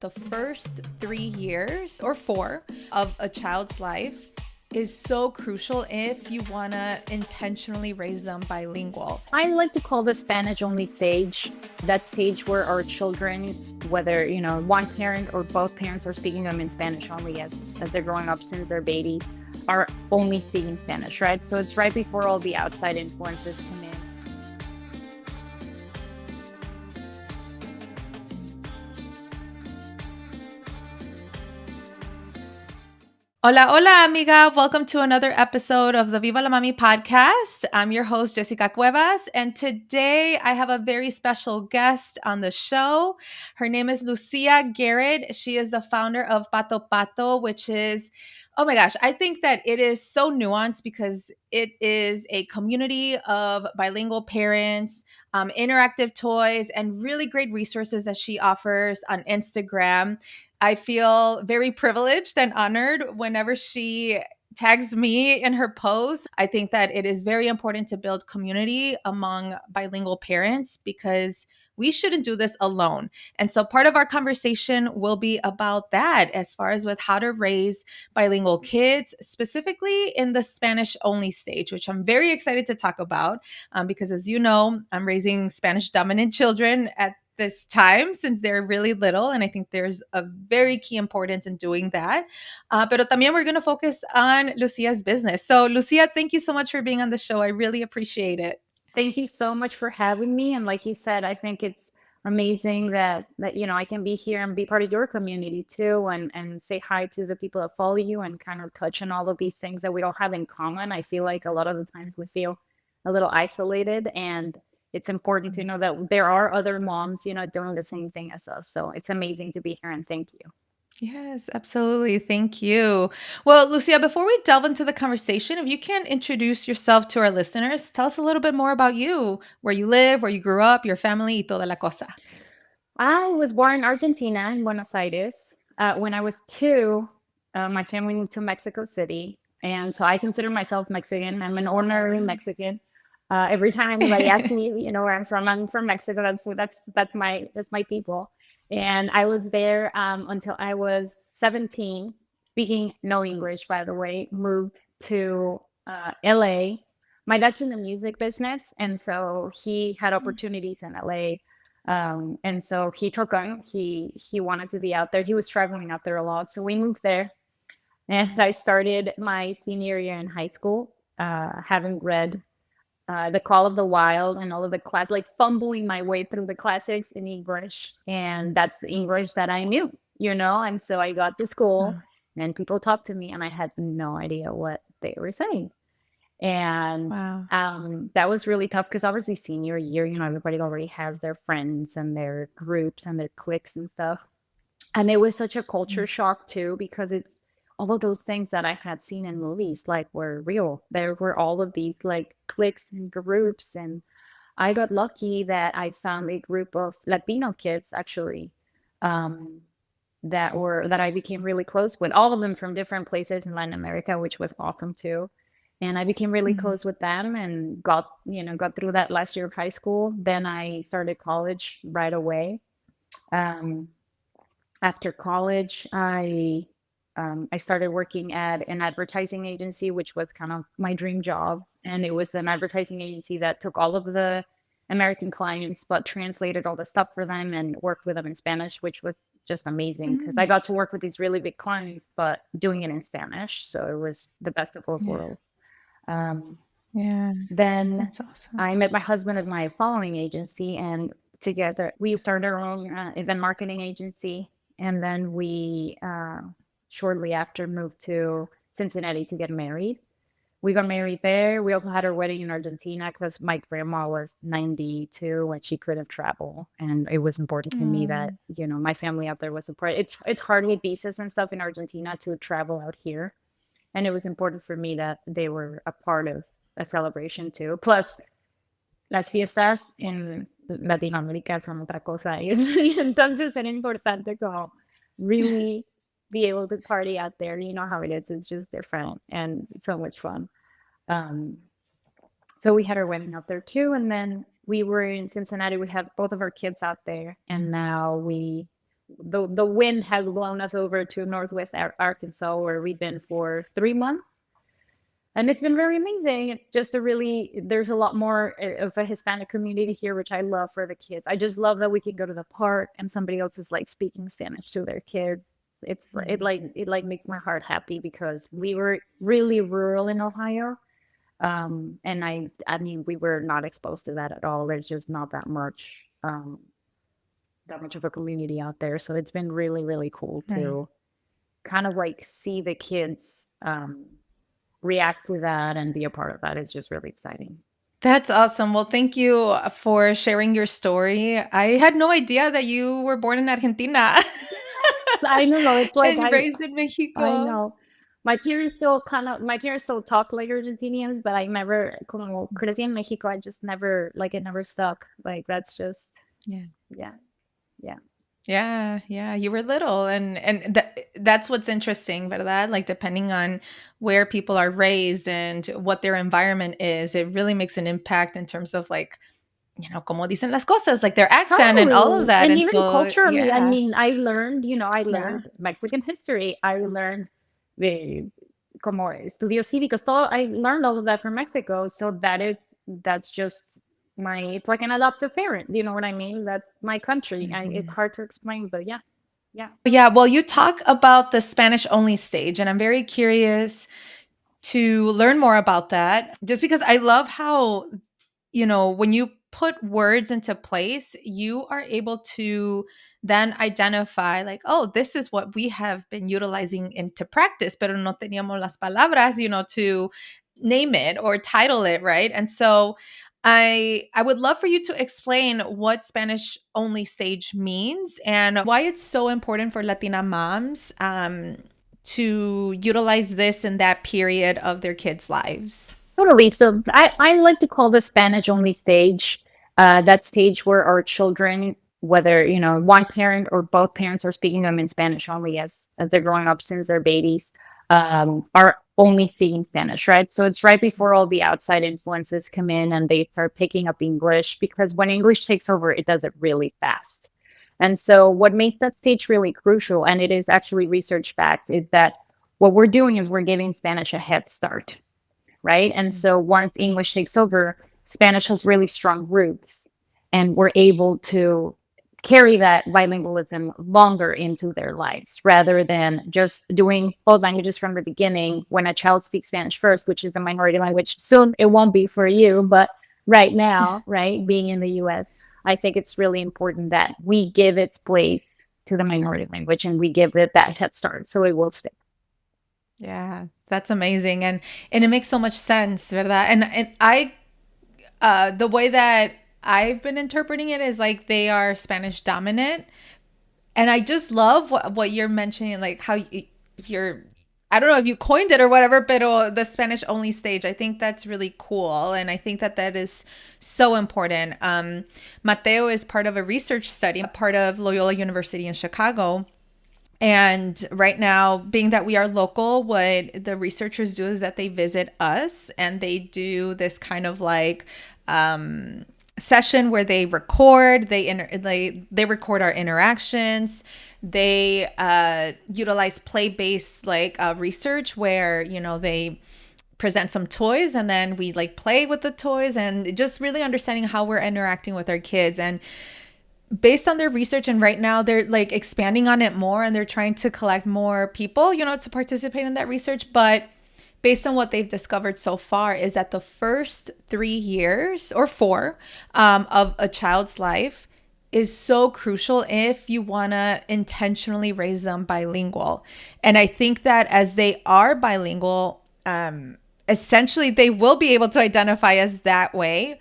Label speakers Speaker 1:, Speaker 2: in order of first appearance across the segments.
Speaker 1: The first 3 years or four of a child's life is so crucial if you want to intentionally raise them bilingual.
Speaker 2: I like to call the Spanish only stage, that stage where our children, whether, one parent or both parents are speaking them in Spanish only as they're growing up since they're babies, are only speaking Spanish, right? So it's right before all the outside influences come in.
Speaker 1: Hola, hola, amiga. Welcome to another episode of the Viva la Mami podcast. I'm your host, Jessica Cuevas, and today I have a very special guest on the show. Her name is Lucía Garrett. She is the founder of Pato Pato, which is, oh my gosh, I think that it is so nuanced because it is a community of bilingual parents, interactive toys, and really great resources that she offers on Instagram. I feel very privileged and honored whenever she tags me in her posts. I think that it is very important to build community among bilingual parents because we shouldn't do this alone. And so part of our conversation will be about that as far as with how to raise bilingual kids, specifically in the Spanish only stage, which I'm very excited to talk about because as you know, I'm raising Spanish dominant children at this time since they're really little. And I think there's a very key importance in doing that. Pero también we're going to focus on Lucia's business. So, Lucia, thank you so much for being on the show. I really appreciate it.
Speaker 2: Thank you so much for having me. And like you said, I think it's amazing that I can be here and be part of your community too, and say hi to the people that follow you and kind of touch on all of these things that we don't have in common. I feel like a lot of the times we feel a little isolated, and it's important to know that there are other moms, doing the same thing as us. So it's amazing to be here, and thank you.
Speaker 1: Yes, absolutely. Thank you. Well, Lucia, before we delve into the conversation, if you can introduce yourself to our listeners, tell us a little bit more about you, where you live, where you grew up, your family, y toda la cosa.
Speaker 2: I was born in Argentina, in Buenos Aires. When I was two, my family moved to Mexico City, and so I consider myself Mexican. I'm an honorary Mexican. Every time anybody asks me, where I'm from Mexico. That's my people. And I was there until I was 17, speaking no English, by the way. Moved to LA. My dad's in the music business, and so he had opportunities in LA, and so he took on. He wanted to be out there. He was traveling out there a lot, so we moved there. And I started my senior year in high school, having read The Call of the Wild and all of the class, like fumbling my way through the classics in English, and that's the English that I knew, And so I got to school,
Speaker 1: Wow.
Speaker 2: and people talked to me, and I had no idea what they were saying. And
Speaker 1: Wow.
Speaker 2: that was really tough because obviously senior year, everybody already has their friends and their groups and their cliques and stuff. And it was such a culture shock too, because it's all of those things that I had seen in movies like were real. There were all of these like cliques and groups. And I got lucky that I found a group of Latino kids actually, um, that I became really close with, all of them from different places in Latin America, which was awesome too. And I became really
Speaker 1: Mhm.
Speaker 2: close with them and got through that last year of high school. Then I started college right away. Um, After college, I started working at an advertising agency, which was kind of my dream job. And it was an advertising agency that took all of the American clients, but translated all the stuff for them and worked with them in Spanish, which was just amazing because I
Speaker 1: Mm.
Speaker 2: got to work with these really big clients, but doing it in Spanish. So it was the best of both
Speaker 1: Yeah.
Speaker 2: worlds. Um,
Speaker 1: Yeah.
Speaker 2: then
Speaker 1: That's awesome.
Speaker 2: I met my husband at my following agency, and together we started our own event marketing agency. And then we shortly after moved to Cincinnati to get married. We got married there. We also had our wedding in Argentina because my grandma was 92 and she couldn't travel, and it was important to me that
Speaker 1: Mm.
Speaker 2: my family out there was support. It's hard with visas and stuff in Argentina to travel out here, and it was important for me that they were a part of a celebration too. Plus, las fiestas en Latinoamérica son otra cosa. Y entonces era importante como really be able to party out there. You know how it is. It's just different and so much fun. Um, so we had our wedding out there too. And then we were in Cincinnati. We had both of our kids out there. And now the wind has blown us over to Northwest Arkansas, where we've been for 3 months. And it's been really amazing. It's just there's a lot more of a Hispanic community here, which I love for the kids. I just love that we can go to the park and somebody else is like speaking Spanish to their kids. It makes my heart happy because we were really rural in Ohio. And I mean, we were not exposed to that at all. There's just not that much of a community out there. So it's been really, really cool
Speaker 1: Right.
Speaker 2: to kind of like see the kids react to that and be a part of that. It's just really exciting.
Speaker 1: That's awesome. Well, thank you for sharing your story. I had no idea that you were born in Argentina
Speaker 2: I don't know. It's like
Speaker 1: and raised in
Speaker 2: I
Speaker 1: Mexico.
Speaker 2: know. My parents still talk like Argentinians, but I never como crecí en Mexico. I just never like it never stuck. Like that's just
Speaker 1: Yeah.
Speaker 2: yeah, yeah.
Speaker 1: Yeah, yeah, you were little and that's what's interesting, ¿verdad? Like depending on where people are raised and what their environment is, it really makes an impact in terms of like, como dicen las cosas, like their accent and all of
Speaker 2: Totally.
Speaker 1: that.
Speaker 2: And
Speaker 1: And
Speaker 2: even
Speaker 1: so,
Speaker 2: culturally, I
Speaker 1: yeah.
Speaker 2: mean, I
Speaker 1: Yeah.
Speaker 2: learned Mexican history. I learned the como estudios cívicos. I learned all of that from Mexico. So that's just it's like an adoptive parent. You know what I mean? That's my country. It's
Speaker 1: Mhm.
Speaker 2: hard to explain, but yeah, yeah.
Speaker 1: Yeah, well, you talk about the Spanish only stage, and I'm very curious to learn more about that just because I love how when you put words into place, you are able to then identify like, oh, this is what we have been utilizing into practice, pero no teníamos las palabras, to name it or title it, right? And so I would love for you to explain what Spanish only sage means and why it's so important for Latina moms to utilize this in that period of their kids' lives.
Speaker 2: Totally. So I like to call the Spanish only stage, that stage where our children, whether, one parent or both parents are speaking them in Spanish only as they're growing up since they're babies, are only speaking Spanish, right? So it's right before all the outside influences come in and they start picking up English because when English takes over, it does it really fast. And so what makes that stage really crucial, and it is actually research backed, is that what we're doing is we're giving Spanish a head start, right? And so once English takes over, Spanish has really strong roots, and we're able to carry that bilingualism longer into their lives rather than just doing both languages from the beginning when a child speaks Spanish first, which is the minority language. Soon it won't be for you, but right now, right, being in the US, I think it's really important that we give its place to the minority language and we give it that head start so it will stick.
Speaker 1: Yeah, that's amazing, and it makes so much sense, ¿verdad? And I, the way that I've been interpreting it is like they are Spanish dominant, and I just love what you're mentioning, like how you're. I don't know if you coined it or whatever, but the Spanish only stage. I think that's really cool, and I think that that is so important. Mateo is part of a research study, part of Loyola University in Chicago. And right now, being that we are local, what the researchers do is that they visit us and they do this kind of like session where they record, they record our interactions. They utilize play based like research where they present some toys and then we like play with the toys and just really understanding how we're interacting with our kids. And based on their research, and right now they're like expanding on it more and they're trying to collect more people to participate in that research. But based on what they've discovered so far is that the first 3 years or four of a child's life is so crucial if you want to intentionally raise them bilingual. And I think that as they are bilingual, essentially they will be able to identify as that way.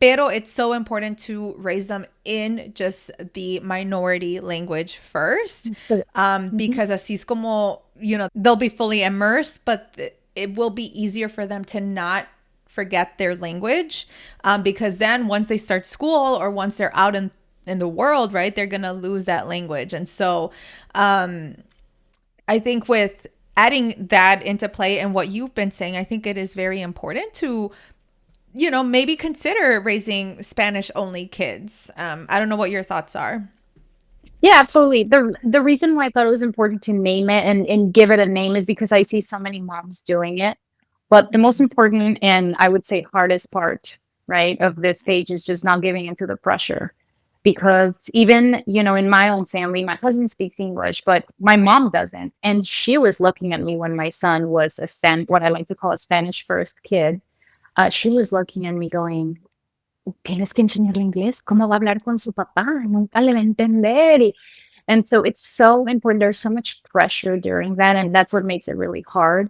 Speaker 1: Pero it's so important to raise them in just the minority language first,
Speaker 2: So, mhm.
Speaker 1: because así es como, they'll be fully immersed, but it will be easier for them to not forget their language, because then once they start school or once they're out in the world, right, they're going to lose that language. And so I think with adding that into play and what you've been saying, I think it is very important to maybe consider raising Spanish only kids. I don't know what your thoughts are.
Speaker 2: Yeah, absolutely. The reason why I thought it was important to name it and give it a name is because I see so many moms doing it. But the most important and I would say hardest part, right, of this stage is just not giving into the pressure. Because even, in my own family, my husband speaks English, but my mom doesn't. And she was looking at me when my son was what I like to call a Spanish first kid. She was looking at me going, tienes que enseñarle inglés. ¿Cómo va a hablar con su papá? Nunca le va a entender. And so it's so important. There's so much pressure during that. And that's what makes it really hard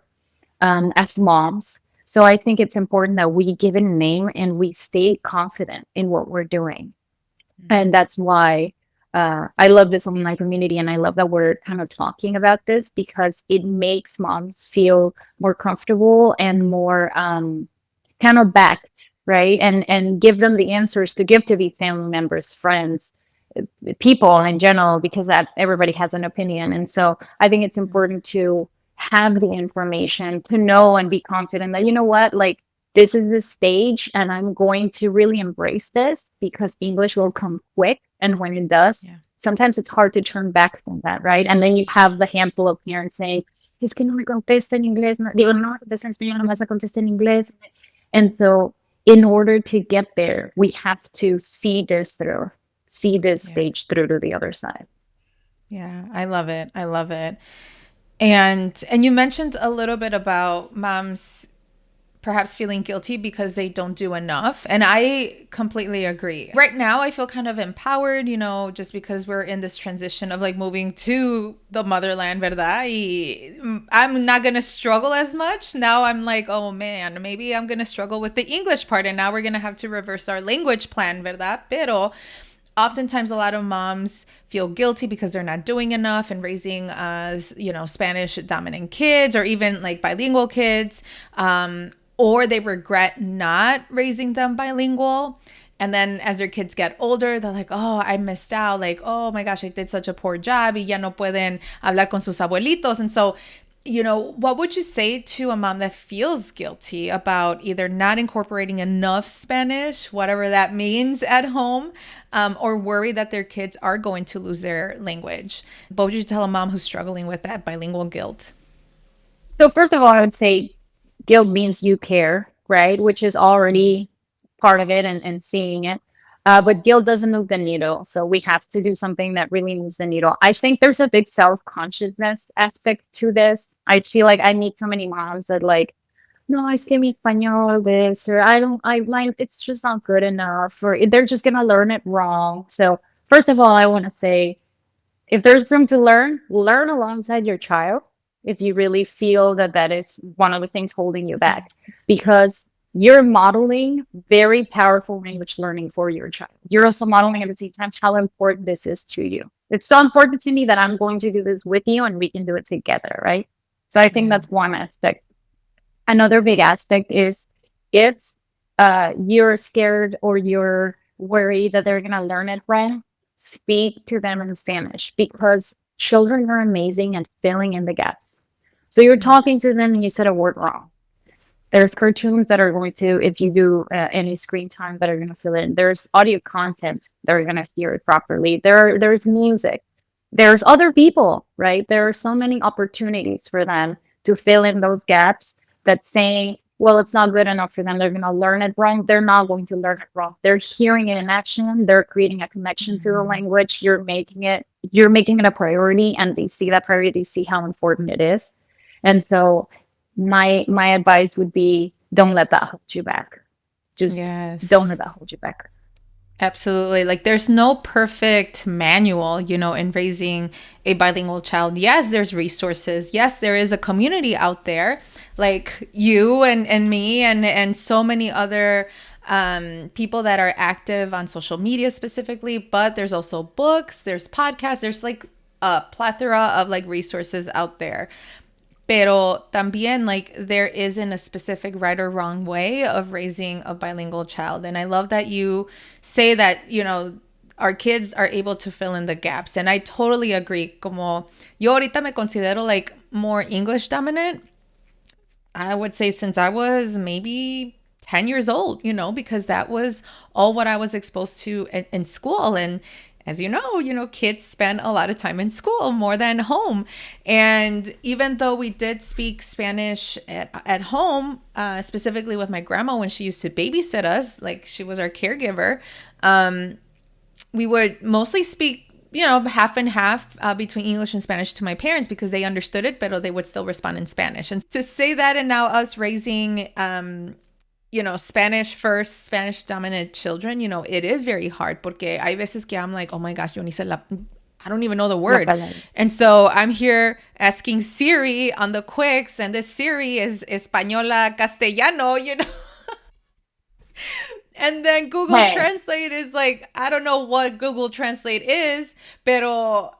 Speaker 2: as moms. So I think it's important that we give it a name and we stay confident in what we're doing. And that's why I love this online community. And I love that we're kind of talking about this because it makes moms feel more comfortable and more kind of backed, right? And give them the answers to give to these family members, friends, people in general, because that everybody has an opinion. And so I think it's important to have the information to know and be confident that, you know what, like this is the stage and I'm going to really embrace this because English will come quick. And when it does,
Speaker 1: Yeah.
Speaker 2: sometimes it's hard to turn back from that, right? And then you have the handful of parents saying, es que no me contesta en inglés. No, digo, no me contesta en español, nomás me contesta en inglés. And so in order to get there, we have to see this
Speaker 1: Yeah.
Speaker 2: stage through to the other side.
Speaker 1: Yeah, I love it. I love it. And you mentioned a little bit about moms perhaps feeling guilty because they don't do enough. And I completely agree. Right now, I feel kind of empowered, just because we're in this transition of like moving to the motherland, ¿verdad? I'm not going to struggle as much. Now I'm like, oh man, maybe I'm going to struggle with the English part. And now we're going to have to reverse our language plan, ¿verdad? Pero oftentimes a lot of moms feel guilty because they're not doing enough and raising Spanish dominant kids or even like bilingual kids, or they regret not raising them bilingual. And then as their kids get older, they're like, oh, I missed out. Like, oh my gosh, I did such a poor job. Y ya no pueden hablar con sus abuelitos. And so, what would you say to a mom that feels guilty about either not incorporating enough Spanish, whatever that means, at home, or worry that their kids are going to lose their language? What would you tell a mom who's struggling with that bilingual guilt?
Speaker 2: So first of all, I would say guilt means you care, right? Which is already part of it and seeing it. But guilt doesn't move the needle. So we have to do something that really moves the needle. I think there's a big self-consciousness aspect to this. I feel like I meet so many moms that like, no, es que mi español this, or it's just not good enough, or they're just going to learn it wrong. So first of all, I want to say, if there's room to learn alongside your child if you really feel that that is one of the things holding you back because you're modeling very powerful language learning for your child. You're also modeling at the same time how important this is to you. It's so important to me that I'm going to do this with you and we can do it together, right? So I think that's one aspect. Another big aspect is if you're scared or you're worried that they're going to learn it right, speak to them in Spanish because children are amazing at filling in the gaps. So you're talking to them and you said a word wrong. There's cartoons that are going to, if you do any screen time, that are going to fill in. There's audio content that are going to hear it properly. There's music. There's other people, right? There are so many opportunities for them to fill in those gaps that saying, well, it's not good enough for them. They're going to learn it wrong. They're not going to learn it wrong. They're hearing it in action. They're creating a connection to the language. You're making it a priority and they see that priority, see how important it is. And so my advice would be don't let that hold you back. Just don't let that hold you back.
Speaker 1: Absolutely. Like there's no perfect manual, in raising a bilingual child. Yes, there's resources. Yes, there is a community out there like you and me and so many other people that are active on social media specifically, but there's also books, there's podcasts, there's like a plethora of like resources out there. Pero también, like, there isn't a specific right or wrong way of raising a bilingual child. And I love that you say that, our kids are able to fill in the gaps. And I totally agree. Como yo ahorita me considero like more English dominant. I would say since I was maybe 10 years old, because that was all what I was exposed to in school. And as you know, kids spend a lot of time in school more than home. And even though we did speak Spanish at home, specifically with my grandma when she used to babysit us, like she was our caregiver, we would mostly speak, you know, half and half between English and Spanish to my parents because they understood it, but they would still respond in Spanish. And to say that, and now us raising, you know, Spanish first, Spanish dominant children, you know, it is very hard porque hay veces que I'm like, oh my gosh, yo ni sé I don't even know the word. And so I'm here asking Siri on the quicks, and this Siri is Española Castellano, you know. And then Google Translate is like, I don't know what Google Translate is, pero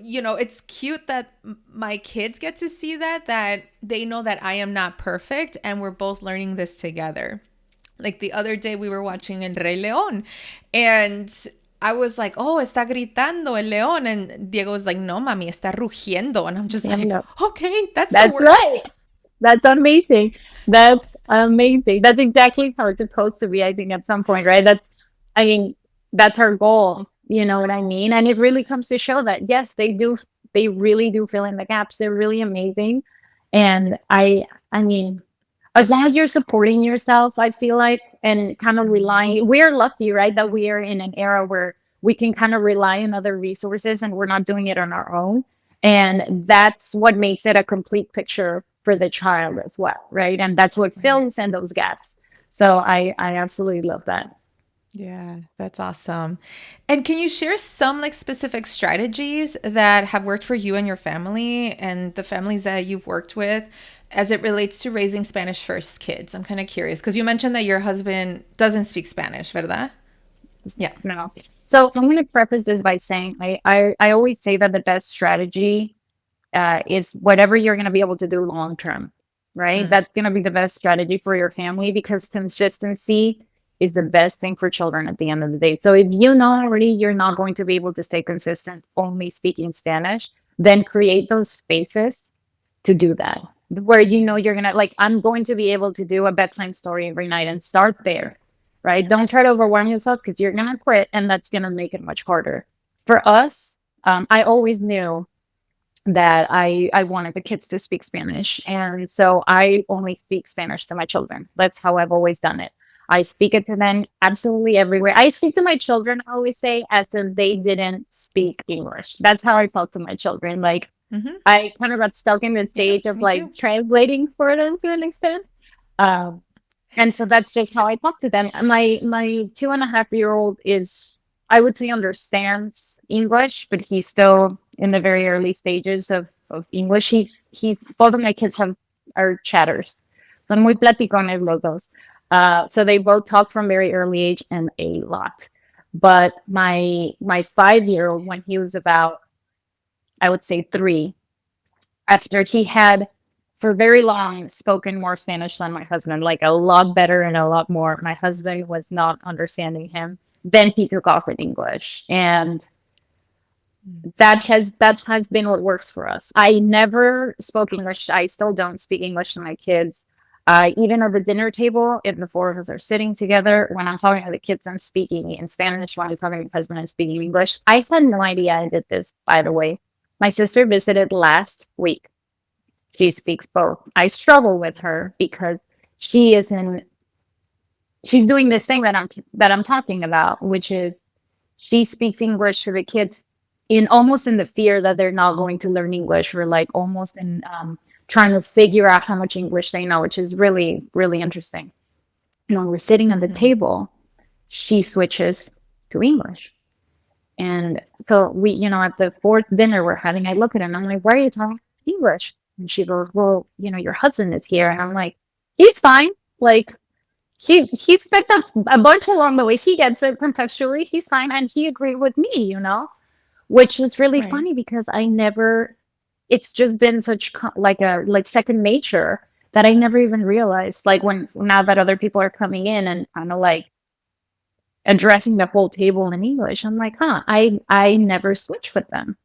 Speaker 1: you know, it's cute that my kids get to see that they know that I am not perfect and we're both learning this together. Like the other day we were watching El Rey León and I was like, oh, está gritando el león. And Diego was like, no, mami, está rugiendo. And I'm just like, okay, that's
Speaker 2: right. That's amazing. That's amazing. That's exactly how it's supposed to be, I think, at some point, right? I mean, that's our goal. You know what I mean? And it really comes to show that, yes, they really do fill in the gaps. They're really amazing. And I mean, as long as you're supporting yourself, I feel like, and kind of relying, we're lucky, right? That we are in an era where we can kind of rely on other resources and we're not doing it on our own. And that's what makes it a complete picture for the child as well, right? And that's what fills in those gaps. So I absolutely love that.
Speaker 1: Yeah, that's awesome. And can you share some like specific strategies that have worked for you and your family and the families that you've worked with as it relates to raising Spanish first kids? I'm kind of curious because you mentioned that your husband doesn't speak Spanish, ¿verdad? Yeah.
Speaker 2: No. So I'm going to preface this by saying I always say that the best strategy is whatever you're going to be able to do long term, right? That's going to be the best strategy for your family because consistency is the best thing for children at the end of the day. So if you know already you're not going to be able to stay consistent only speaking Spanish, then create those spaces to do that where you know you're gonna, like, I'm going to be able to do a bedtime story every night and start there, right? Don't try to overwhelm yourself because you're gonna quit and that's gonna make it much harder. For us, I always knew that I wanted the kids to speak Spanish. And so I only speak Spanish to my children. That's how I've always done it. I speak it to them absolutely everywhere. I speak to my children, I always say, as if they didn't speak English. That's how I talk to my children. Like, I kind of got stuck in the stage of like translating for them to an extent. And so that's just how I talk to them. My 2.5-year-old is, I would say, understands English, but he's still in the very early stages of English. He's both of my kids are chatters. Son muy platicones los dos. So they both talk from very early age and a lot. But my 5-year-old, when he was about, I would say 3, after he had for very long spoken more Spanish than my husband, like a lot better and a lot more. My husband was not understanding him. Then he took off with English. And that has been what works for us. I never spoke English. I still don't speak English to my kids. Even at the dinner table, if the 4 of us are sitting together, when I'm talking to the kids, I'm speaking in Spanish. When I'm talking to my husband, I'm speaking English. I had no idea I did this, by the way. My sister visited last week. She speaks both. I struggle with her because she's doing this thing that I'm talking about, which is she speaks English to the kids almost in the fear that they're not going to learn English, or like almost in trying to figure out how much English they know, which is really, really interesting. And when we're sitting at the table, she switches to English. And so we, at the 4th dinner we're having, I look at her and I'm like, why are you talking English? And she goes, well, your husband is here. And I'm like, he's fine. Like, he's picked up a bunch along the way. He gets it contextually. He's fine. And he agreed with me, which was really funny because it's just been such like second nature that I never even realized. Like now that other people are coming in and kind of like addressing the whole table in English, I'm like, I never switched with them.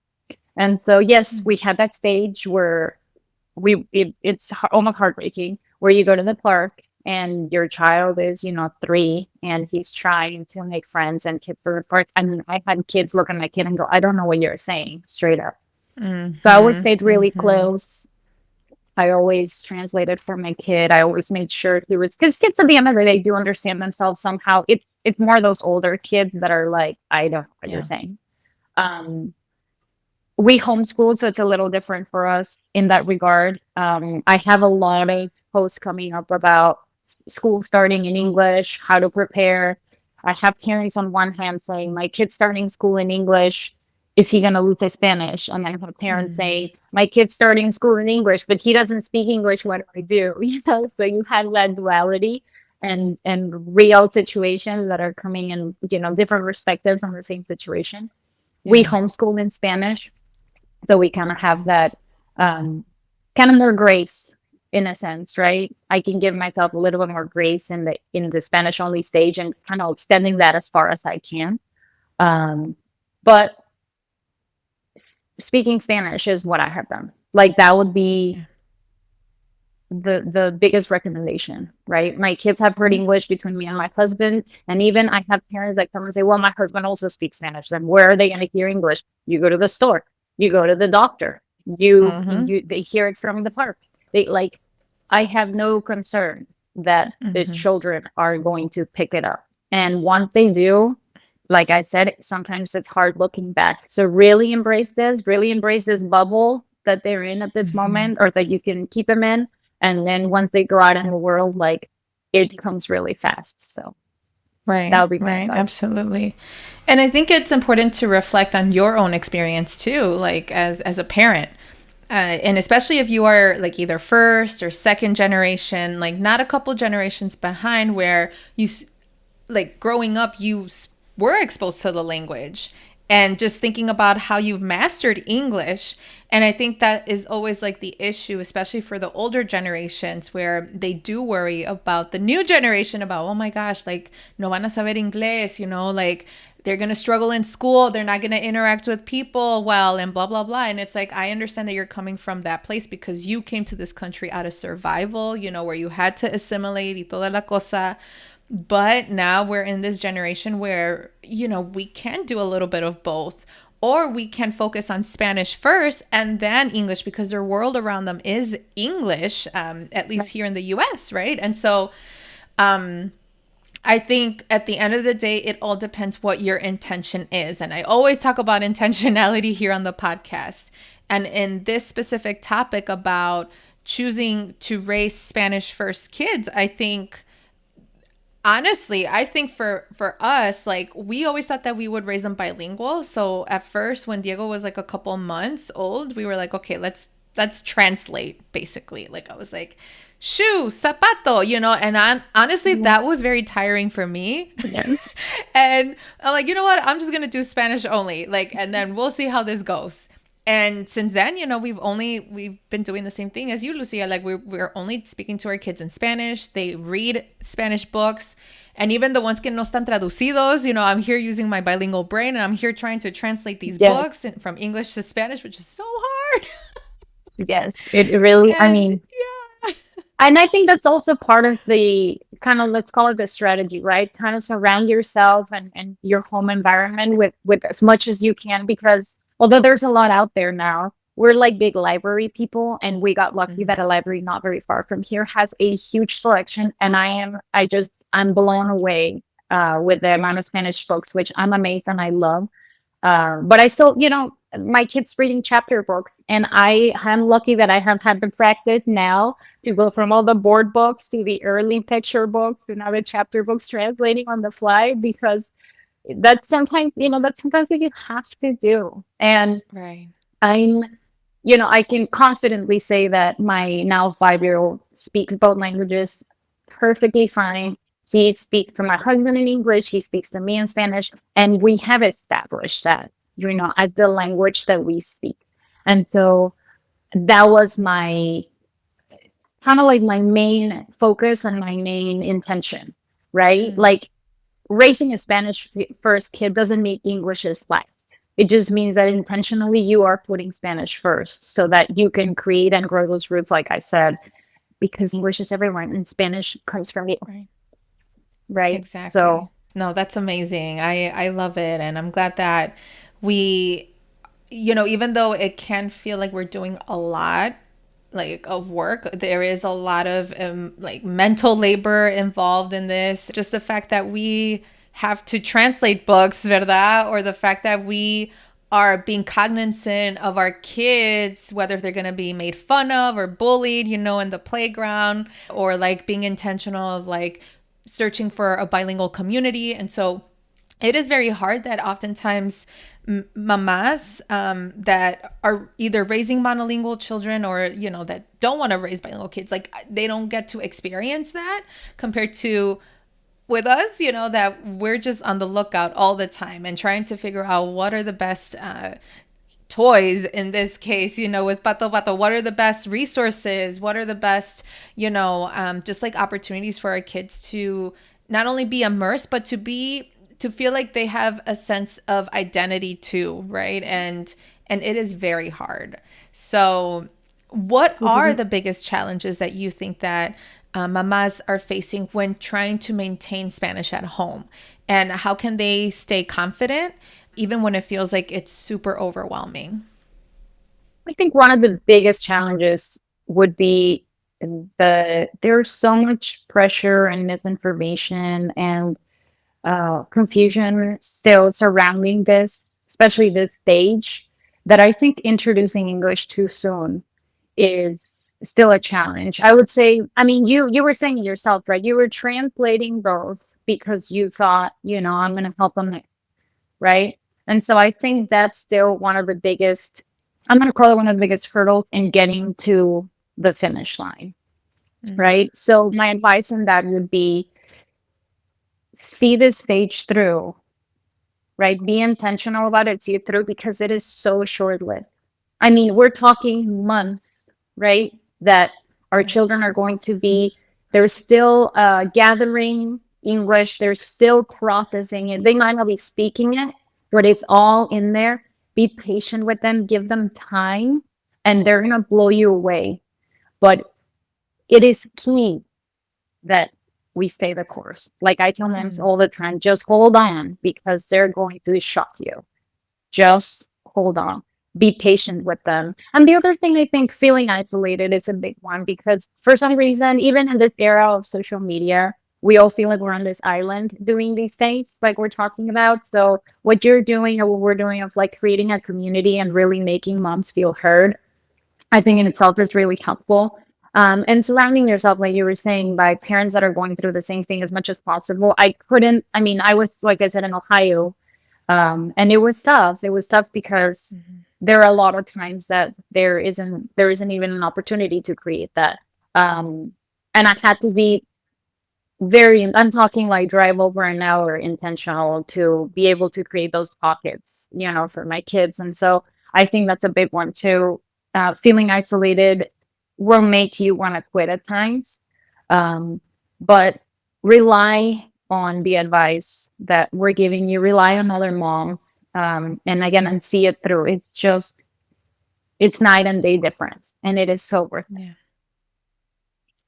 Speaker 2: And so, yes, we had that stage where it's almost heartbreaking, where you go to the park and your child is, 3, and he's trying to make friends and kids are apart. I mean, I had kids look at my kid and go, I don't know what you're saying, straight up. So I always
Speaker 1: Mhm.
Speaker 2: stayed really
Speaker 1: Mhm.
Speaker 2: close. I always translated for my kid. I always made sure he was, because kids at the end of the day do understand themselves somehow. It's more those older kids that are like, I don't know what you're
Speaker 1: Yeah.
Speaker 2: saying. Um, we homeschooled, so it's a little different for us in that regard. I have a lot of posts coming up about school starting in English, how to prepare. I have parents on one hand saying, my kid's starting school in English. Is he going to lose his Spanish? And I have parents
Speaker 1: Mm.
Speaker 2: saying, my kid's starting school in English, but he doesn't speak English. What do I do? So you have that duality and real situations that are coming in, different perspectives on the same situation. We
Speaker 1: Yeah.
Speaker 2: homeschool in Spanish, so we kind of have that um, kind of more grace in a sense, right? I can give myself a little bit more grace in the Spanish only stage and kind of extending that as far as I can. But speaking Spanish is what I have done. Like that would be
Speaker 1: Yeah.
Speaker 2: the biggest recommendation, right? My kids have heard
Speaker 1: Yeah.
Speaker 2: English between me and my husband, and even I have parents that come and say, "Well, my husband also speaks Spanish." Then where are they going to hear English? You go to the store, you go to the doctor,
Speaker 1: Mhm.
Speaker 2: they hear it from the park. They like, I have no concern that the
Speaker 1: Mhm.
Speaker 2: children are going to pick it up, and once they do, like I said, sometimes it's hard looking back. So really embrace this bubble that they're in at this
Speaker 1: Mhm.
Speaker 2: moment, or that you can keep them in, and then once they go out in the world, like it comes really fast. So that
Speaker 1: Right,
Speaker 2: would be my
Speaker 1: right,
Speaker 2: advice.
Speaker 1: absolutely. And I think it's important to reflect on your own experience too, like as a parent. And especially if you are like either first or second generation, like not a couple generations behind where like growing up were exposed to the language and just thinking about how you've mastered English. And I think that is always like the issue, especially for the older generations, where they do worry about the new generation about, oh my gosh, like no van a saber inglés, like they're going to struggle in school, they're not going to interact with people well, and blah blah blah. And it's like, I understand that you're coming from that place because you came to this country out of survival, where you had to assimilate y toda la cosa. But now we're in this generation where, we can do a little bit of both. Or we can focus on Spanish first and then English because their world around them is English, at
Speaker 2: That's
Speaker 1: least
Speaker 2: right.
Speaker 1: here in the US, right? And so I think at the end of the day, it all depends what your intention is. And I always talk about intentionality here on the podcast. And in this specific topic about choosing to raise Spanish first kids, I think honestly, I think for us, like we always thought that we would raise them bilingual. So at first when Diego was like a couple months old, we were like, okay, let's translate basically. Like I was like, shoe, zapato, and honestly
Speaker 2: Yeah.
Speaker 1: that was very tiring for me.
Speaker 2: Yes.
Speaker 1: And I'm like, you know what? I'm just going to do Spanish only. Like and then we'll see how this goes. And since then, we've been doing the same thing as you, Lucia. Like we're only speaking to our kids in Spanish. They read Spanish books, and even the ones que no están traducidos. I'm here using my bilingual brain, and I'm here trying to translate these
Speaker 2: Yes.
Speaker 1: books from English to Spanish, which is so hard.
Speaker 2: Yes. It really, I
Speaker 1: And
Speaker 2: mean, and I think that's also part of the kind of, let's call it the strategy, right? Kind of surround yourself and your home environment with as much as you can, because although there's a lot out there now, we're like big library people, and we got lucky that a library not very far from here has a huge selection. And I'm blown away with the amount of Spanish books, which I'm amazed and I love. But I still, my kids reading chapter books, and I am lucky that I have had the practice now to go from all the board books to the early picture books to now the chapter books, translating on the fly, because that's sometimes what you have to do. And
Speaker 1: right.
Speaker 2: I'm, I can confidently say that my now 5-year-old speaks both languages perfectly fine. He speaks to my husband in English, he speaks to me in Spanish, and we have established that, as the language that we speak. And so that was my kind of like my main focus and my main intention, right?
Speaker 1: Mm.
Speaker 2: Like raising a Spanish first kid doesn't mean English is last. It just means that intentionally you are putting Spanish first so that you can create and grow those roots, like I said, because English is everywhere and Spanish comes from you,
Speaker 1: Right.
Speaker 2: right?
Speaker 1: Exactly.
Speaker 2: So
Speaker 1: No, that's amazing. I love it, and I'm glad that we, even though it can feel like we're doing a lot like of work, there is a lot of like mental labor involved in this. Just the fact that we have to translate books, verdad, or the fact that we are being cognizant of our kids, whether they're going to be made fun of or bullied, in the playground, or like being intentional of like searching for a bilingual community. And so it is very hard that oftentimes mamas that are either raising monolingual children or that don't want to raise bilingual kids, like they don't get to experience that compared to with us, that we're just on the lookout all the time and trying to figure out what are the best toys in this case, with Pato Pato, what are the best resources, what are the best, just like opportunities for our kids to not only be immersed, but to feel like they have a sense of identity too, right? And it is very hard. So what are the biggest challenges that you think that mamas are facing when trying to maintain Spanish at home? And how can they stay confident even when it feels like it's super overwhelming?
Speaker 2: I think one of the biggest challenges would be there's so much pressure and misinformation and confusion still surrounding this, especially this stage, that I think introducing English too soon is still a challenge. I would say, I mean, you were saying it yourself, right? You were translating both because you thought, I'm going to help them, right? And so I think that's still one of the biggest, I'm going to call it one of the biggest hurdles in getting to the finish line, right? So my advice on that would be see this stage through, right? Be intentional about it, see it through because it is so short lived. I mean, we're talking months, right? That our children are going to be, they're still gathering English, they're still processing it. They might not be speaking it, but it's all in there. Be patient with them, give them time, and they're going to blow you away. But it is key that we stay the course. Like I tell them all the time, just hold on because they're going to shock you. Just hold on. Be patient with them. And the other thing, I think feeling isolated is a big one because for some reason, even in this era of social media, we all feel like we're on this island doing these things like we're talking about. So what you're doing or what we're doing of like creating a community and really making moms feel heard, I think in itself is really helpful. And surrounding yourself, like you were saying, by parents that are going through the same thing as much as possible. I mean, I was, like I said, in Ohio, and it was tough. It was tough because there are a lot of times that there isn't even an opportunity to create that. And I had to be I'm talking like drive over an hour intentional to be able to create those pockets, for my kids. And so I think that's a big one too. Feeling isolated will make you want to quit at times. But rely on the advice that we're giving you, rely on other moms. And again, and see it through. It's night and day difference. And it is so worth it.
Speaker 1: Yeah.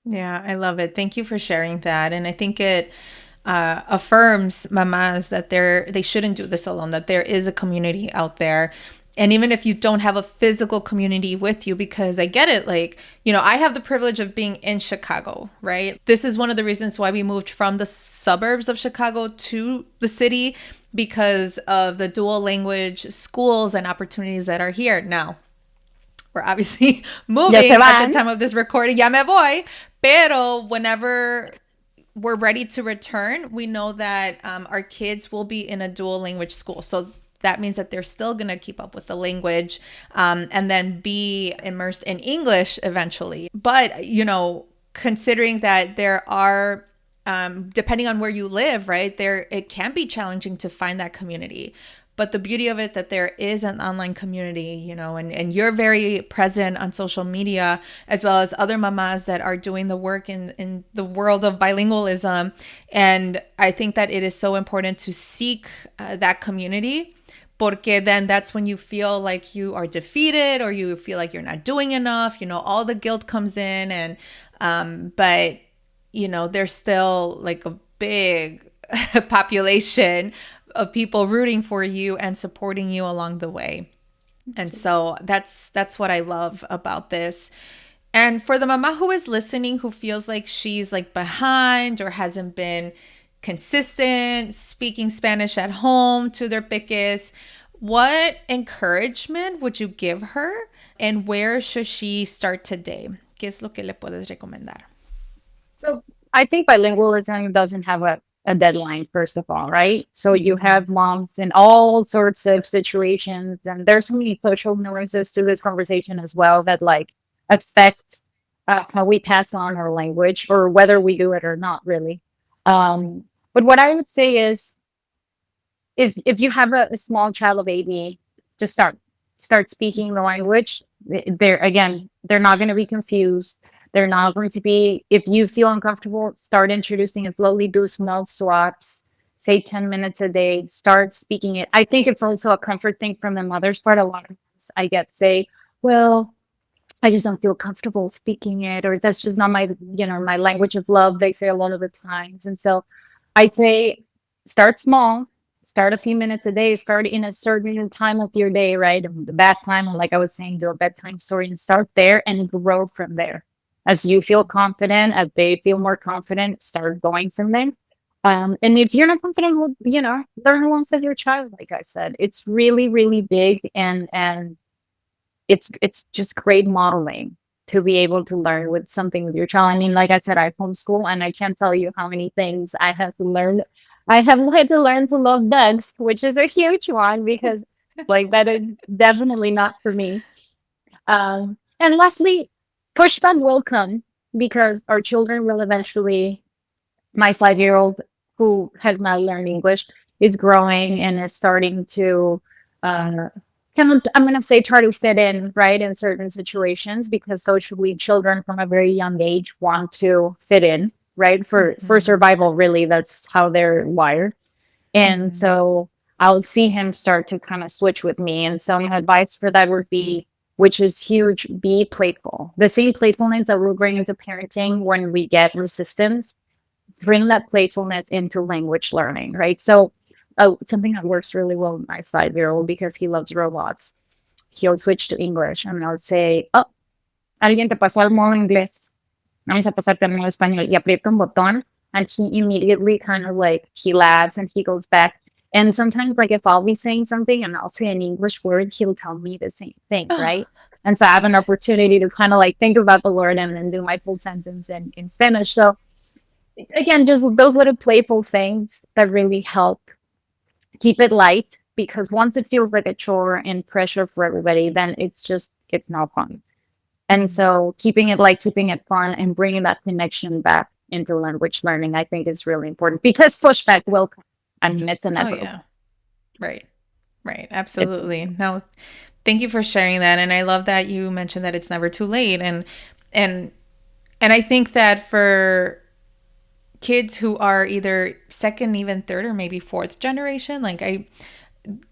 Speaker 1: Yeah, I love it. Thank you for sharing that. And I think it affirms mamas that they shouldn't do this alone, that there is a community out there. And even if you don't have a physical community with you, because I get it, like, I have the privilege of being in Chicago, right? This is one of the reasons why we moved from the suburbs of Chicago to the city because of the dual language schools and opportunities that are here. Now, we're obviously moving at the time of this recording. Ya me voy. Pero whenever we're ready to return, we know that our kids will be in a dual language school. So that means that they're still going to keep up with the language and then be immersed in English eventually. But, considering that there are, depending on where you live, right, it can be challenging to find that community. But the beauty of it that there is an online community, and you're very present on social media, as well as other mamas that are doing the work in the world of bilingualism. And I think that it is so important to seek that community, porque then that's when you feel like you are defeated or you feel like you're not doing enough. All the guilt comes in, and but there's still like a big population of people rooting for you and supporting you along the way. And so that's what I love about this. And for the mama who is listening, who feels like she's like behind or hasn't been consistent speaking Spanish at home to their peques, what encouragement would you give her, and where should she start today? ¿Qué es lo que le puedes recomendar?
Speaker 2: So I think bilingualism doesn't have a deadline, first of all, right? So you have moms in all sorts of situations, and there's so many social nuances to this conversation as well that like affect how we pass on our language or whether we do it or not, really. But what I would say is if you have a small child, a baby, just start speaking the language. They're not going to be confused. They're not going to be, if you feel uncomfortable, start introducing it slowly, do small swaps, say 10 minutes a day, start speaking it. I think it's also a comfort thing from the mother's part. A lot of times I get say, well, I just don't feel comfortable speaking it, or that's just not my language of love. They say a lot of the times. And so I say, start small, start a few minutes a day, start in a certain time of your day, right? The bath time, or like I was saying, do a bedtime story and start there and grow from there. As you feel confident, as they feel more confident, start going from there. And if you're not confident, well, learn alongside your child. Like I said, it's really, really big, and it's just great modeling to be able to learn with something with your child. I mean, like I said, I homeschool, and I can't tell you how many things I have to learn. I have had to learn to love dogs, which is a huge one because like that is definitely not for me. And lastly, pushback will come because our children will eventually, my 5-year-old who has not learned English is growing and is starting to uh, I'm going to say try to fit in, right, in certain situations, because socially children from a very young age want to fit in, right, for survival. Really, that's how they're wired. And so I'll see him start to kind of switch with me. And so my advice for that would be, which is huge, be playful. The same playfulness that we'll bring into parenting when we get resistance, bring that playfulness into language learning, right? So something that works really well with my 5-year-old, because he loves robots, he'll switch to English and I'll say, oh, alguien te pasó al modo inglés. Vamos a pasarte al modo español. Y aprieta un botón. And he immediately kind of like, he laughs and he goes back. And sometimes, like, if I'll be saying something and I'll say an English word, he'll tell me the same thing, right? And so I have an opportunity to kind of like think about the word and then do my full sentence in Spanish. So again, just those little playful things that really help keep it light, because once it feels like a chore and pressure for everybody, then it's not fun. And so keeping it light, keeping it fun, and bringing that connection back into language learning, I think is really important, because pushback will come. I mean, it's inevitable.
Speaker 1: Oh, yeah. Right. Absolutely. No, thank you for sharing that. And I love that you mentioned that it's never too late. And I think that for kids who are either second, even third, or maybe fourth generation,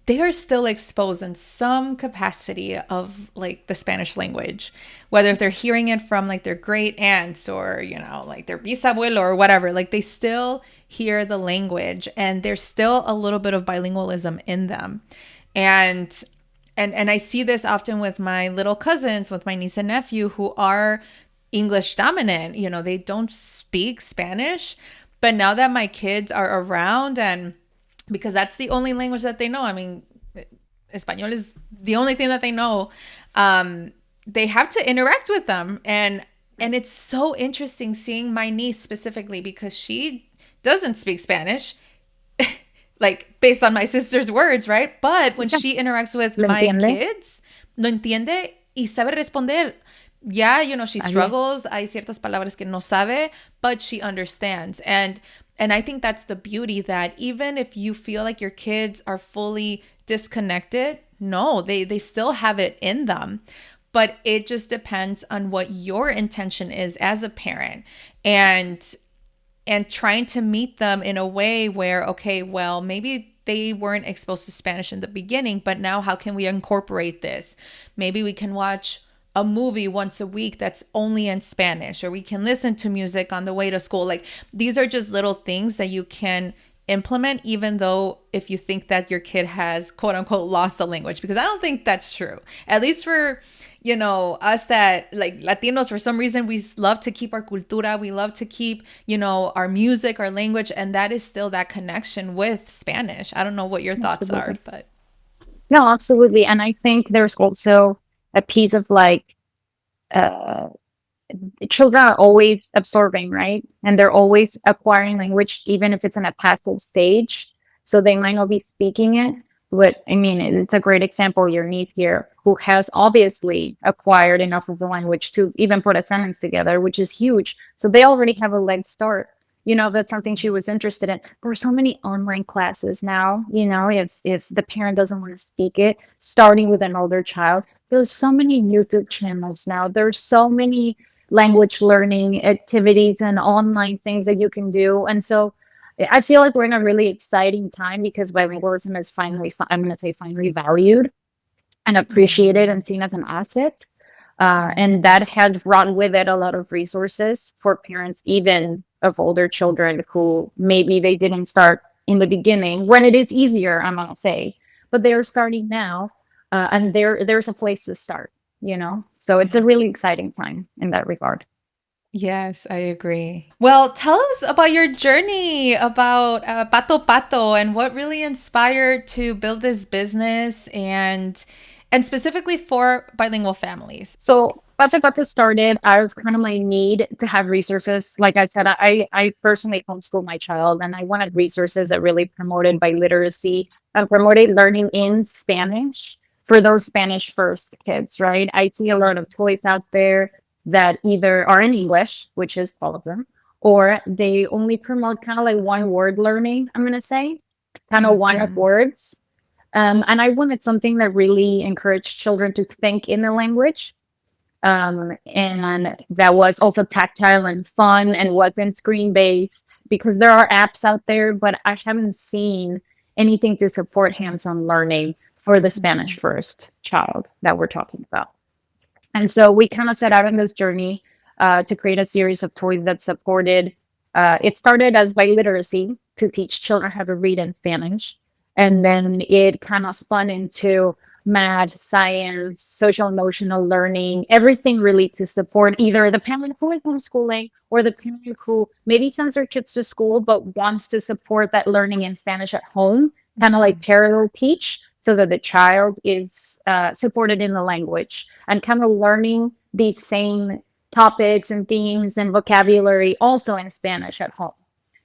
Speaker 1: they are still exposed in some capacity of like the Spanish language, whether they're hearing it from like their great aunts or, like their bisabuelo or whatever, like they still hear the language and there's still a little bit of bilingualism in them. And I see this often with my little cousins, with my niece and nephew, who are English dominant. They don't speak Spanish, but now that my kids are around, and because that's the only language that they know, I mean, Espanol is the only thing that they know, they have to interact with them. And it's so interesting seeing my niece specifically, because she doesn't speak Spanish, like based on my sister's words, right? But when she interacts with my kids, lo entiende y sabe responder. Yeah, she struggles. Hay ciertas palabras que no sabe, but she understands. And I think that's the beauty, that even if you feel like your kids are fully disconnected, no, they still have it in them. But it just depends on what your intention is as a parent, and trying to meet them in a way where, okay, well, maybe they weren't exposed to Spanish in the beginning, but now how can we incorporate this? Maybe we can watch a movie once a week that's only in Spanish, or we can listen to music on the way to school. Like, these are just little things that you can implement, even though if you think that your kid has quote unquote lost the language, because I don't think that's true. At least for, us that like Latinos, for some reason, we love to keep our cultura. We love to keep, our music, our language, and that is still that connection with Spanish. I don't know what your thoughts are,
Speaker 2: Absolutely.
Speaker 1: but
Speaker 2: No, absolutely. And I think there's also a piece of like, uh, children are always absorbing, right? And they're always acquiring language, even if it's in a passive stage. So they might not be speaking it. But I mean, it's a great example, your niece here, who has obviously acquired enough of the language to even put a sentence together, which is huge. So they already have a leg start. That's something she was interested in. There are so many online classes now, if the parent doesn't want to speak it, starting with an older child. There's so many YouTube channels now. There's so many language learning activities and online things that you can do. And so I feel like we're in a really exciting time because bilingualism is finally, I'm going to say finally valued and appreciated and seen as an asset. And that has brought with it a lot of resources for parents, even of older children who maybe they didn't start in the beginning when it is easier, I'm going to say, but they're starting now. And there's a place to start. So it's a really exciting time in that regard.
Speaker 1: yes, I agree. Well, tell us about your journey about Pato Pato and what really inspired to build this business and specifically for bilingual families.
Speaker 2: So Pato Pato started out of kind of my need to have resources. Like I said, I personally homeschool my child, and I wanted resources that really promoted biliteracy and promoted learning in Spanish for those Spanish first kids, right? I see a lot of toys out there that either are in English, which is all of them, or they only promote kind of like one word learning, I'm going to say, kind of one of words. And I wanted something that really encouraged children to think in the language. And that was also tactile and fun and wasn't screen based, because there are apps out there, but I haven't seen anything to support hands on learning for the Spanish first child that we're talking about. And so we kind of set out on this journey to create a series of toys that supported. It started as biliteracy to teach children how to read in Spanish. And then it kind of spun into math, science, social emotional learning, everything really to support either the parent who is homeschooling or the parent who maybe sends their kids to school but wants to support that learning in Spanish at home, kind of like parallel teach, so that the child is supported in the language and kind of learning these same topics and themes and vocabulary also in Spanish at home,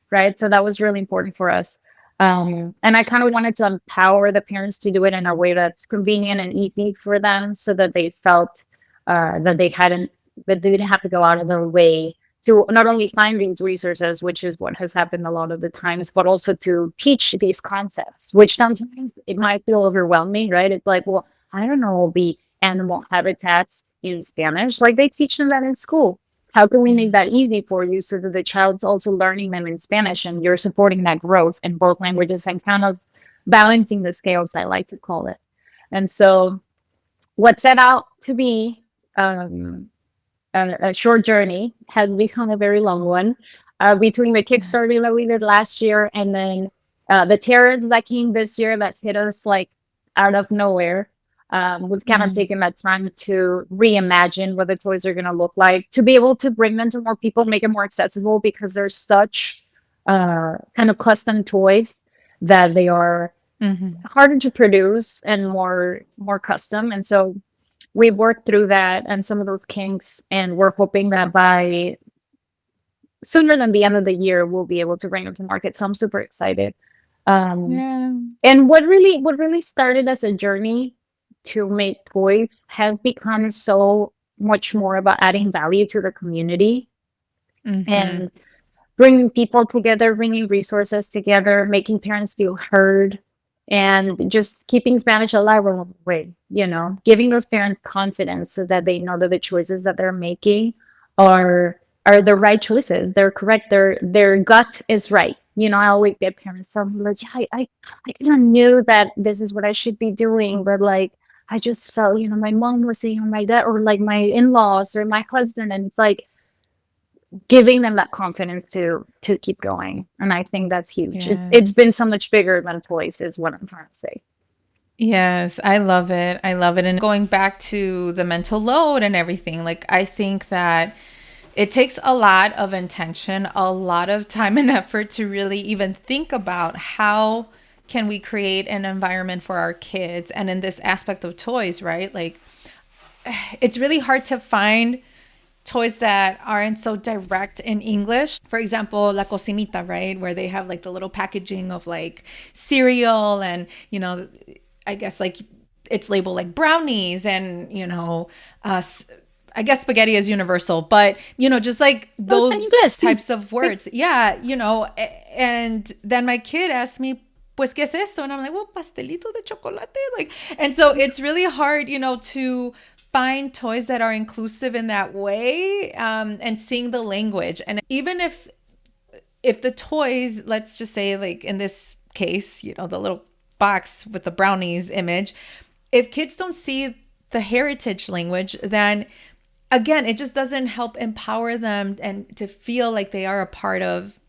Speaker 2: right? So that was really important for us. And I kind of wanted to empower the parents to do it in a way that's convenient and easy for them, so that they felt that they didn't have to go out of their way to not only find these resources, which is what has happened a lot of the times, but also to teach these concepts, which sometimes it might feel overwhelming, right? It's like, well, I don't know the animal habitats in Spanish. Like they teach them that in school. How can we make that easy for you so that the child's also learning them in Spanish and you're supporting that growth in both languages and kind of balancing the scales, I like to call it. And so what set out to be a short journey has become a very long one. Between the Kickstarter that we did last year and then the tariffs that came this year that hit us like out of nowhere, we've kind of taken that time to reimagine what the toys are going to look like, to be able to bring them to more people, make it more accessible, because they're such kind of custom toys that they are harder to produce and more custom. And so we've worked through that and some of those kinks, and we're hoping that by sooner than the end of the year, we'll be able to bring them to market. So I'm super excited.
Speaker 1: Yeah.
Speaker 2: And what really started as a journey to make toys has become so much more about adding value to the community and bringing people together, bringing resources together, making parents feel heard, and just keeping Spanish alive along the way, giving those parents confidence so that they know that the choices that they're making are the right choices. They're correct. Their gut is right. I always get parents from like, I kind of knew that this is what I should be doing, but like, I just felt, my mom was saying, or my dad, or like my in-laws, or my husband, and it's like giving them that confidence to keep going. And I think that's huge. It's
Speaker 1: Yes.
Speaker 2: been so much bigger than toys, is what I'm trying to say.
Speaker 1: Yes, I love it. I love it. And going back to the mental load and everything, like I think that it takes a lot of intention, a lot of time and effort to really even think about how can we create an environment for our kids. And in this aspect of toys, right? Like it's really hard to find toys that aren't so direct in English. For example, La Cocinita, right? Where they have like the little packaging of like cereal and, I guess like it's labeled like brownies and, I guess spaghetti is universal, but, just like
Speaker 2: Those in
Speaker 1: those
Speaker 2: English, sí.
Speaker 1: types of words. Yeah, and then my kid asked me, pues, ¿qué es esto? And I'm like, well, pastelito de chocolate. Like, and so it's really hard, to find toys that are inclusive in that way, and seeing the language. And even if the toys, let's just say like in this case, the little box with the brownies image, if kids don't see the heritage language, then again, it just doesn't help empower them and to feel like they are a part of,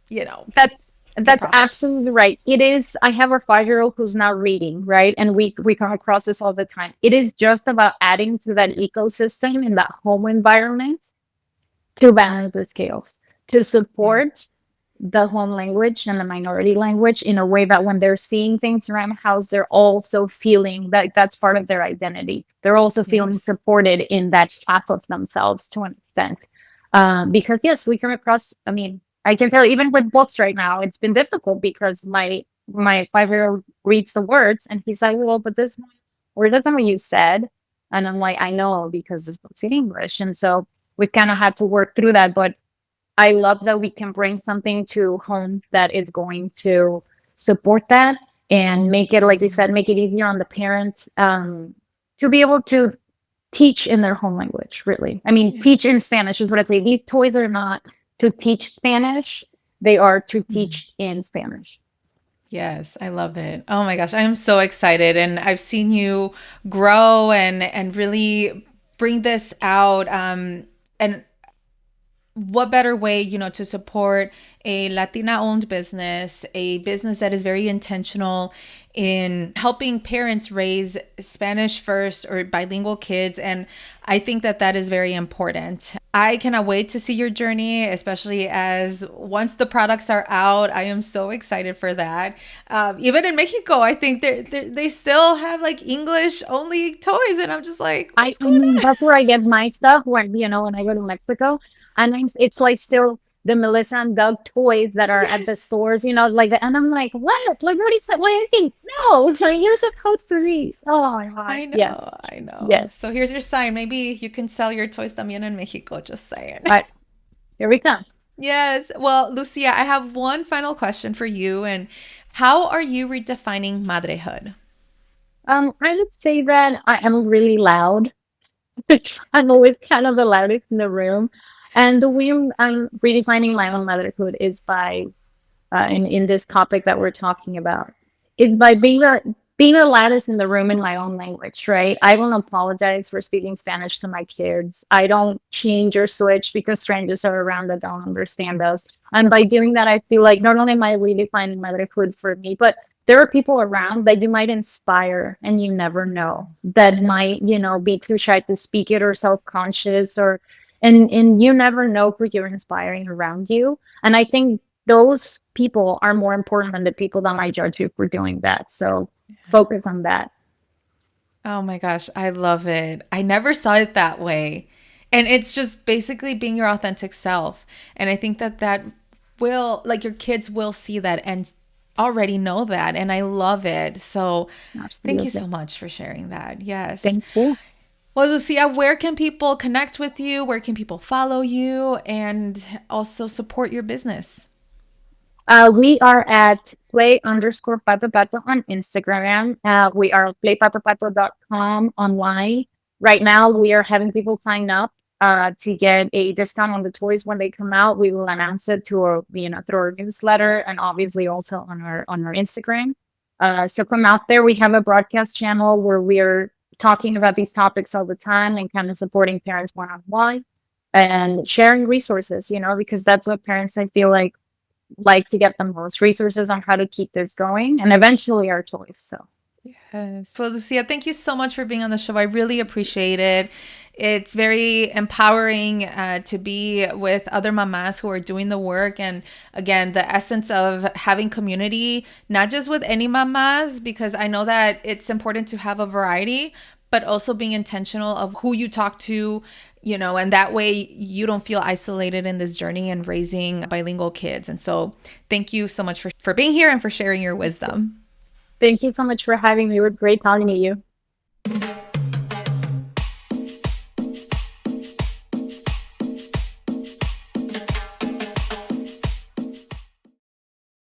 Speaker 2: That's
Speaker 1: the
Speaker 2: that's
Speaker 1: process.
Speaker 2: absolutely right. It is. I have a 5-year-old who's now reading, right? And we come across this all the time. It is just about adding to that ecosystem in that home environment to balance the scales, to
Speaker 1: Yeah.
Speaker 2: support the home language and the minority language in a way that when they're seeing things around the house, they're also feeling that that's part of their identity. They're also feeling
Speaker 1: Yes.
Speaker 2: supported in that half of themselves to an extent. Because yes, we come across, I mean, I can tell even with books right now, it's been difficult because my 5-year-old reads the words and he's like, well, but this word doesn't what you said. And I'm like, I know because this book's in English. And so we kind of had to work through that. But I love that we can bring something to homes that is going to support that and make it, like you said, make it easier on the parent to be able to teach in their home language, really. I mean,
Speaker 1: Yeah.
Speaker 2: teach in Spanish is what I say. These toys are not to teach Spanish, they are to
Speaker 1: Mhm.
Speaker 2: teach in Spanish.
Speaker 1: Yes, I love it. Oh my gosh, I am so excited, and I've seen you grow and really bring this out. And what better way, to support a Latina owned business, a business that is very intentional in helping parents raise Spanish first or bilingual kids. And I think that that is very important. I cannot wait to see your journey, especially as once the products are out. I am so excited for that. Even in Mexico, I think they still have like English only toys. And I'm just like, what's
Speaker 2: I
Speaker 1: going
Speaker 2: mean,
Speaker 1: on?
Speaker 2: that's where I get my stuff when, when I go to Mexico. And it's like still the Melissa and Doug toys that are at the
Speaker 1: Yes.
Speaker 2: stores, like that. And I'm like, what? Like, what is that? What is it? No, so you're supposed to read. Oh my God.
Speaker 1: I know,
Speaker 2: Yes.
Speaker 1: I know.
Speaker 2: Yes.
Speaker 1: So here's your sign. Maybe you can sell your toys también in Mexico, just saying.
Speaker 2: All right. Here we come.
Speaker 1: Yes. Well, Lucia, I have one final question for you. And how are you redefining motherhood?
Speaker 2: I would say that I am really loud. I'm always kind of the loudest in the room. And the way I'm redefining my own motherhood is by in this topic that we're talking about is by being the loudest in the room in my own language, right? I don't apologize for speaking Spanish to my kids. I don't change or switch because strangers are around that don't understand us. And by doing that, I feel like not only am I redefining motherhood for me, but there are people around that you might inspire and you never know that might, be too shy to speak it or self-conscious or and you never know who you're inspiring around you. And I think those people are more important than the people that might judge you for doing that. So focus on that.
Speaker 1: Oh my gosh, I love it. I never saw it that way. And it's just basically being your authentic self. And I think that that will, like, your kids will see that and already know that. And I love it. So thank you
Speaker 2: Absolutely.
Speaker 1: so much for sharing that. Yes.
Speaker 2: Thank you.
Speaker 1: Well, Lucia, where can people connect with you? Where can people follow you and also support your business?
Speaker 2: We are at play_pato pato on Instagram. We are playpatopato.com online. Right now, we are having people sign up to get a discount on the toys when they come out. We will announce it to our, through our newsletter and obviously also on our Instagram. So come out there. We have a broadcast channel where we're talking about these topics all the time and kind of supporting parents one-on-one and sharing resources, because that's what parents, I feel like to get the most resources on how to keep this going and eventually our toys. So
Speaker 1: yes. Well, Lucia, thank you so much for being on the show. I really appreciate it. It's very empowering to be with other mamas who are doing the work. And again, the essence of having community, not just with any mamas, because I know that it's important to have a variety, but also being intentional of who you talk to, and that way you don't feel isolated in this journey and raising bilingual kids. And so thank you so much for being here and for sharing your wisdom.
Speaker 2: thank you so much for having me. It was great talking to you.